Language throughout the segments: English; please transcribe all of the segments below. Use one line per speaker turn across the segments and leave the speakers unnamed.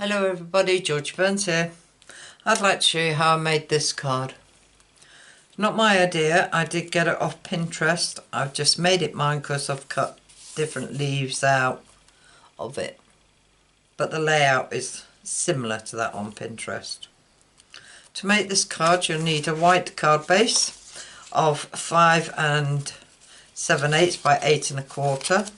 Hello everybody, George Burns here. I'd like to show you how I made this card. Not my idea, I did get it off Pinterest. I've just made it mine because I've cut different leaves out of it. But the layout is similar to that on Pinterest. To make this card you'll need a white card base of 5 7/8 by 8 1/4.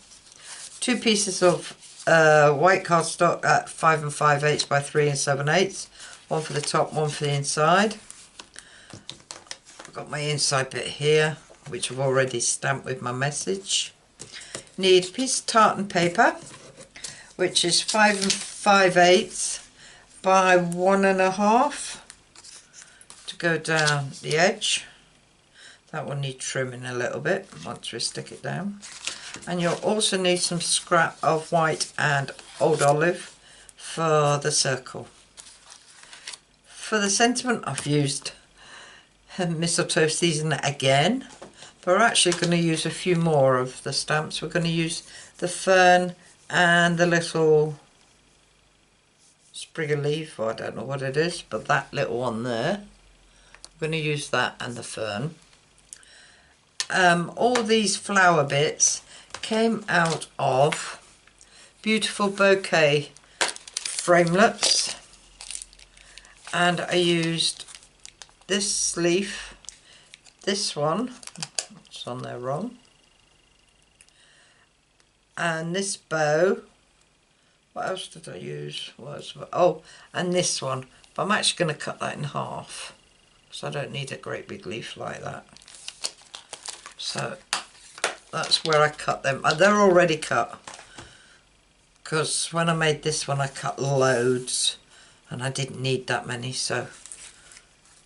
2 pieces of white cardstock at 5 5/8 by 3 7/8. One for the top, one for the inside. I've got my inside bit here, which I've already stamped with my message. Need a piece of tartan paper, which is 5 5/8 by 1 1/2 to go down the edge. That will need trimming a little bit once we stick it down. And you'll also need some scrap of white and old olive for the circle. For the sentiment I've used Mistletoe season again, but we're actually going to use a few more of the stamps. We're going to use the fern and the little sprig of leaf, or I don't know what it is, but that little one there. We're going to use that and the fern. All these flower bits came out of beautiful bouquet framelets, and I used this leaf, this one, it's on there wrong, and this bow. What else did I use? And this one, but I'm actually going to cut that in half because I don't need a great big leaf like that. So that's where I cut them. They're already cut because when I made this one I cut loads and I didn't need that many, so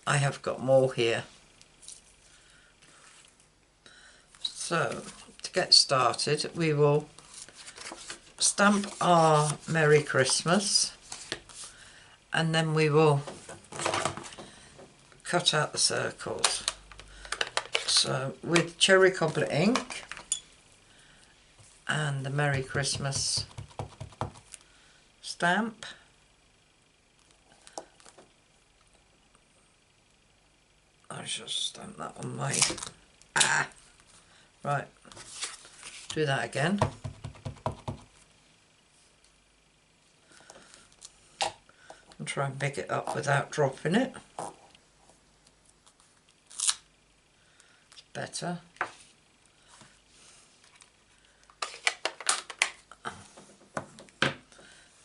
I have got more here. So to get started we will stamp our Merry Christmas and then we will cut out the circles. So with cherry cobbler ink and the Merry Christmas stamp, I shall stamp that on my right, do that again. And try and pick it up without dropping it. It's better.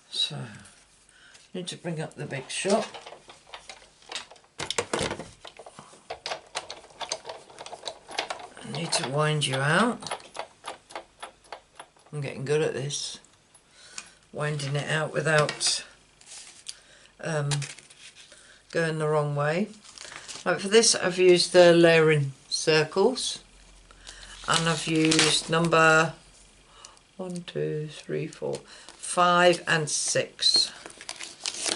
So, need to bring up the big shot. I need to wind you out. I'm getting good at this. Winding it out without going the wrong way. Right, for this I've used the layering circles, and I've used number 1, 2, 3, 4, 5 and 6.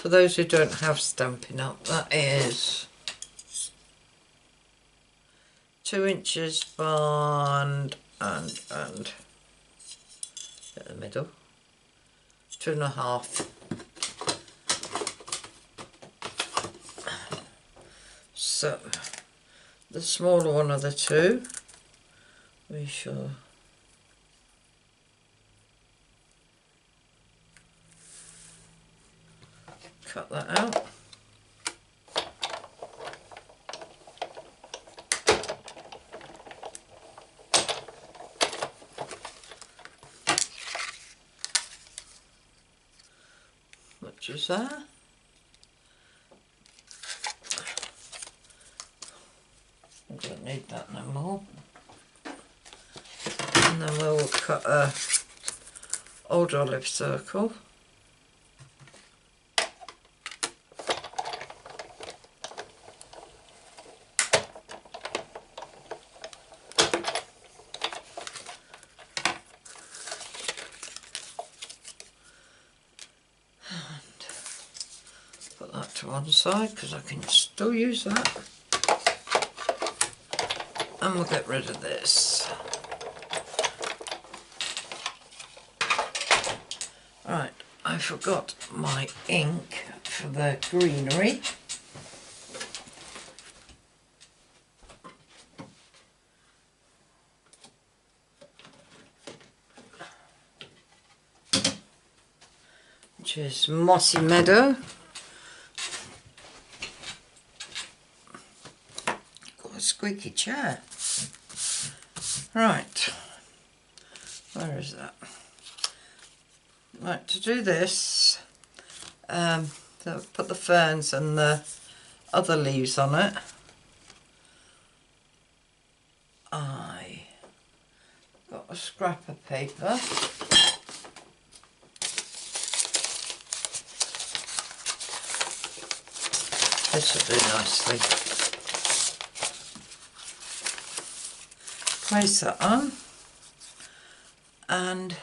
For those who don't have Stampin' Up, that is 2 inches bond and at the middle, 2.5. So the smaller one of the two, we shall cut that out. Much as that. I don't need that no more. And then we'll cut a old olive circle. And put that to one side because I can still use that. And we'll get rid of this. Right, I forgot my ink for the greenery. Which is Mossy Meadow. Got a squeaky chair. Right, where is that? Right, to do this, so put the ferns and the other leaves on it. I got a scrap of paper. This will do nicely. Place that on, and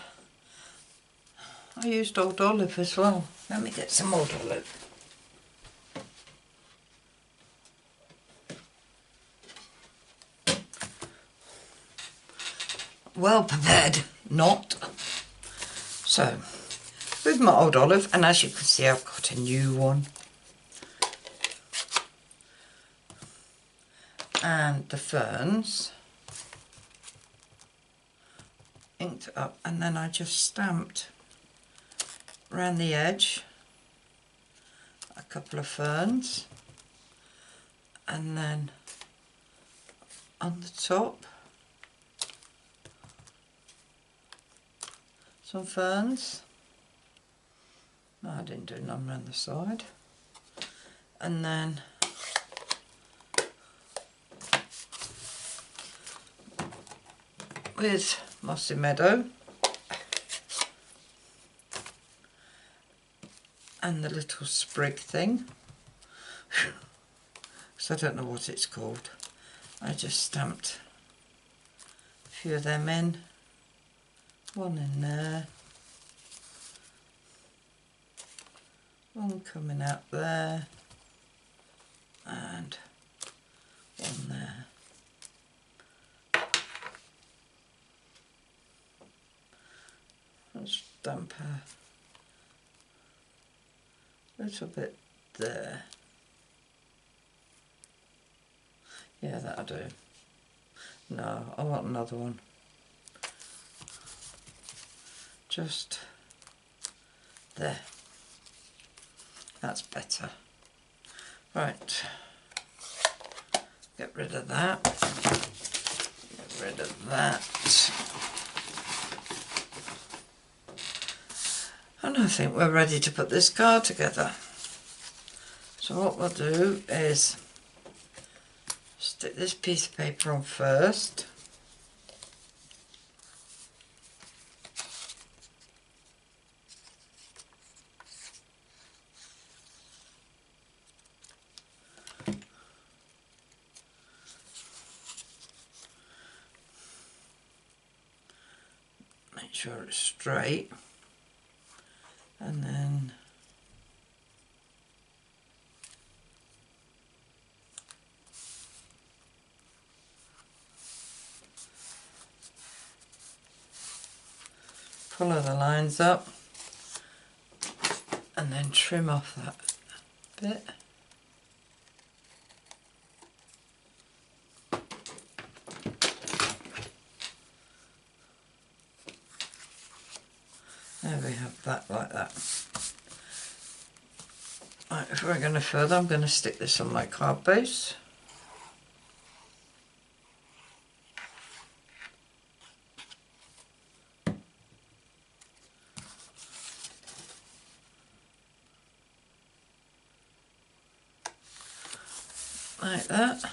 I used old olive as well. Let me get some old olive. Well prepared, not. So, with my old olive, and as you can see I've got a new one. And the ferns. Inked it up, and then I just stamped around the edge a couple of ferns, and then on the top some ferns. No, I didn't do none around the side. And then with Mossy Meadow and the little sprig thing, because I don't know what it's called. I just stamped a few of them in, one in there, one coming out there, and one there. I'll stamp a little bit there. Yeah, that'll do. No, I want another one. Just there. That's better. Right. Get rid of that. Get rid of that. And I think we're ready to put this card together. So what we'll do is stick this piece of paper on first. Make sure it's straight. And then follow the lines up and then trim off that bit. There we have that, like that. Right, if we're going to further, I'm going to stick this on my card base. Like that.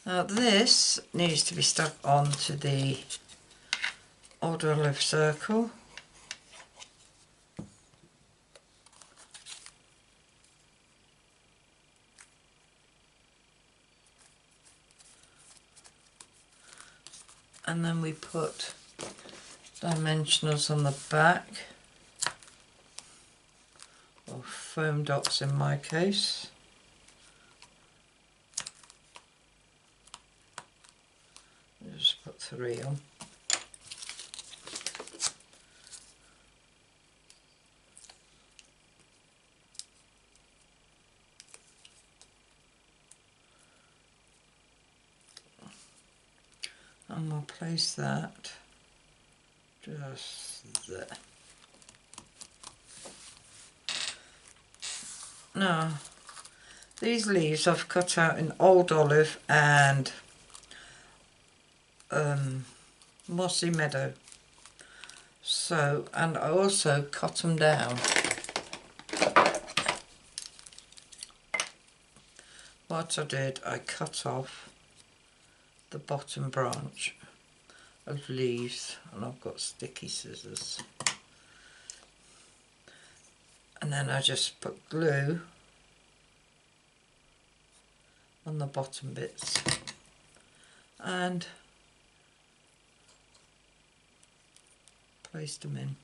Now this needs to be stuck onto the old olive circle. And then we put dimensionals on the back, or foam dots in my case. 3 on. And we'll place that just there. Now, these leaves I've cut out in Old Olive and Mossy Meadow. So, and I also cut them down. What I did, I cut off the bottom branch of leaves, and I've got sticky scissors. And then I just put glue on the bottom bits and placed them in.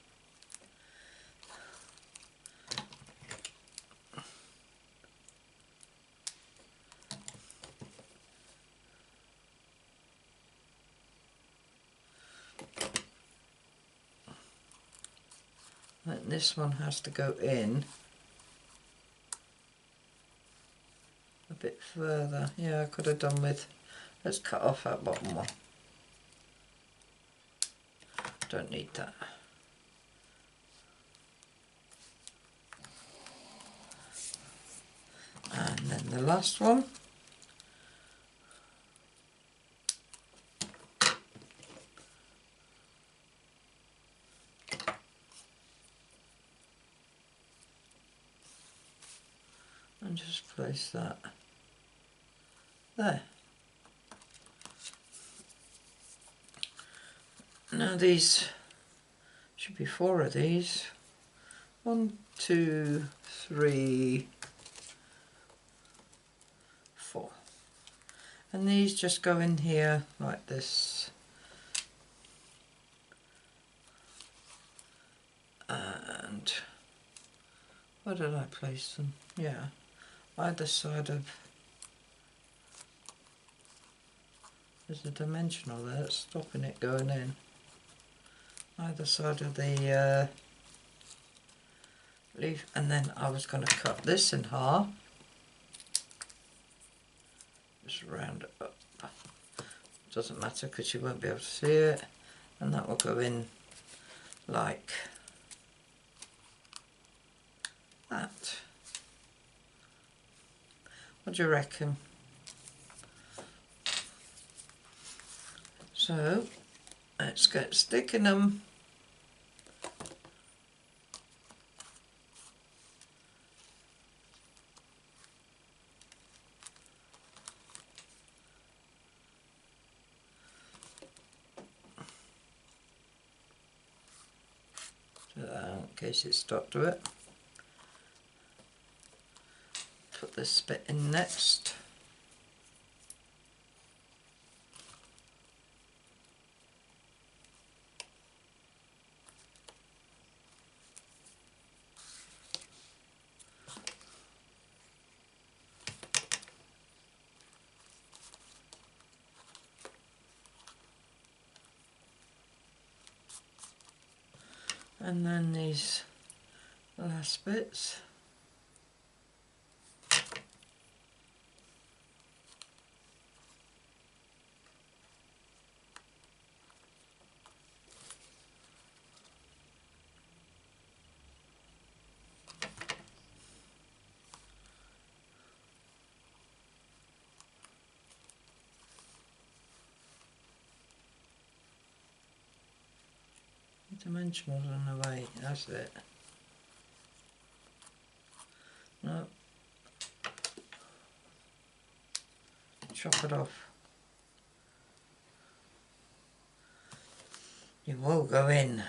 And this one has to go in a bit further. Yeah, I could have done with, let's cut off that bottom one. Don't need that. And then the last one. And just place that there. Now these should be 4 of these. 1, 2, 3, 4. And these just go in here like this. And where did I place them? Yeah, either side of, there's a dimensional there that's stopping it going in. Either side of the leaf, and then I was going to cut this in half. Just round it up. Doesn't matter because you won't be able to see it, and that will go in like that. What do you reckon? So let's get sticking them. In case it's stuck to it. Put this bit in next. And then these last bits. Dimensionals on the way, that's it. No. Chop it off. You will go in.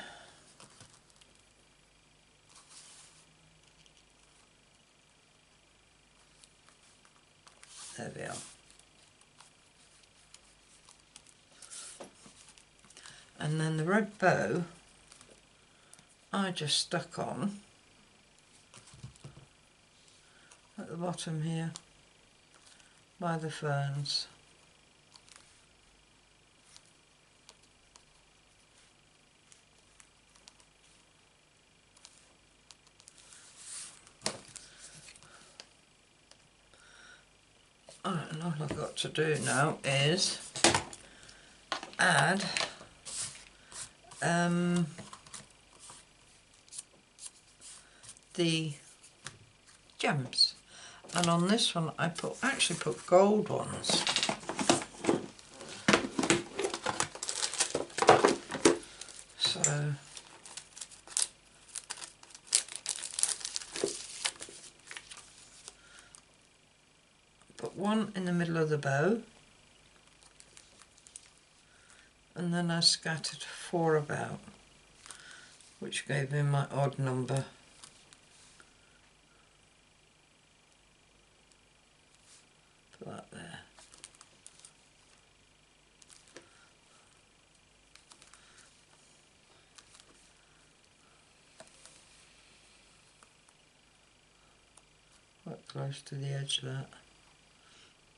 There we are. And then the red bow I just stuck on at the bottom here by the ferns. And all I've got to do now is add the gems, and on this one I actually put gold ones. So put one in the middle of the bow, and then I scattered 4 about, which gave me my odd number. Put that there. Quite close to the edge of that.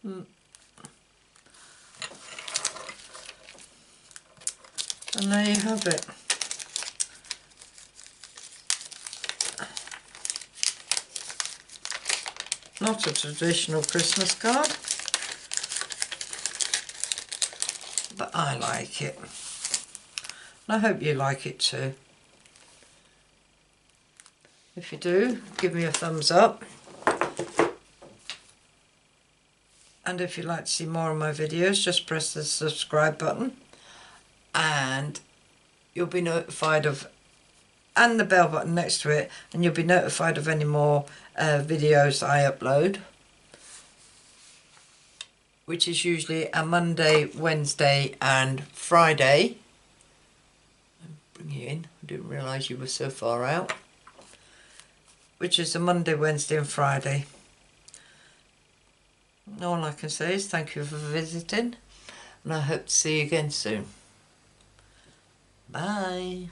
And there you have it. Not a traditional Christmas card, but I like it. And I hope you like it too. If you do, give me a thumbs up. And if you'd like to see more of my videos, just press the subscribe button and you'll be notified of, and the bell button next to it, and you'll be notified of any more videos I upload, which is usually a Monday, Wednesday and Friday. I'll bring you in, I didn't realise you were so far out. Which is a Monday, Wednesday and Friday. All I can say is thank you for visiting, and I hope to see you again soon. Bye.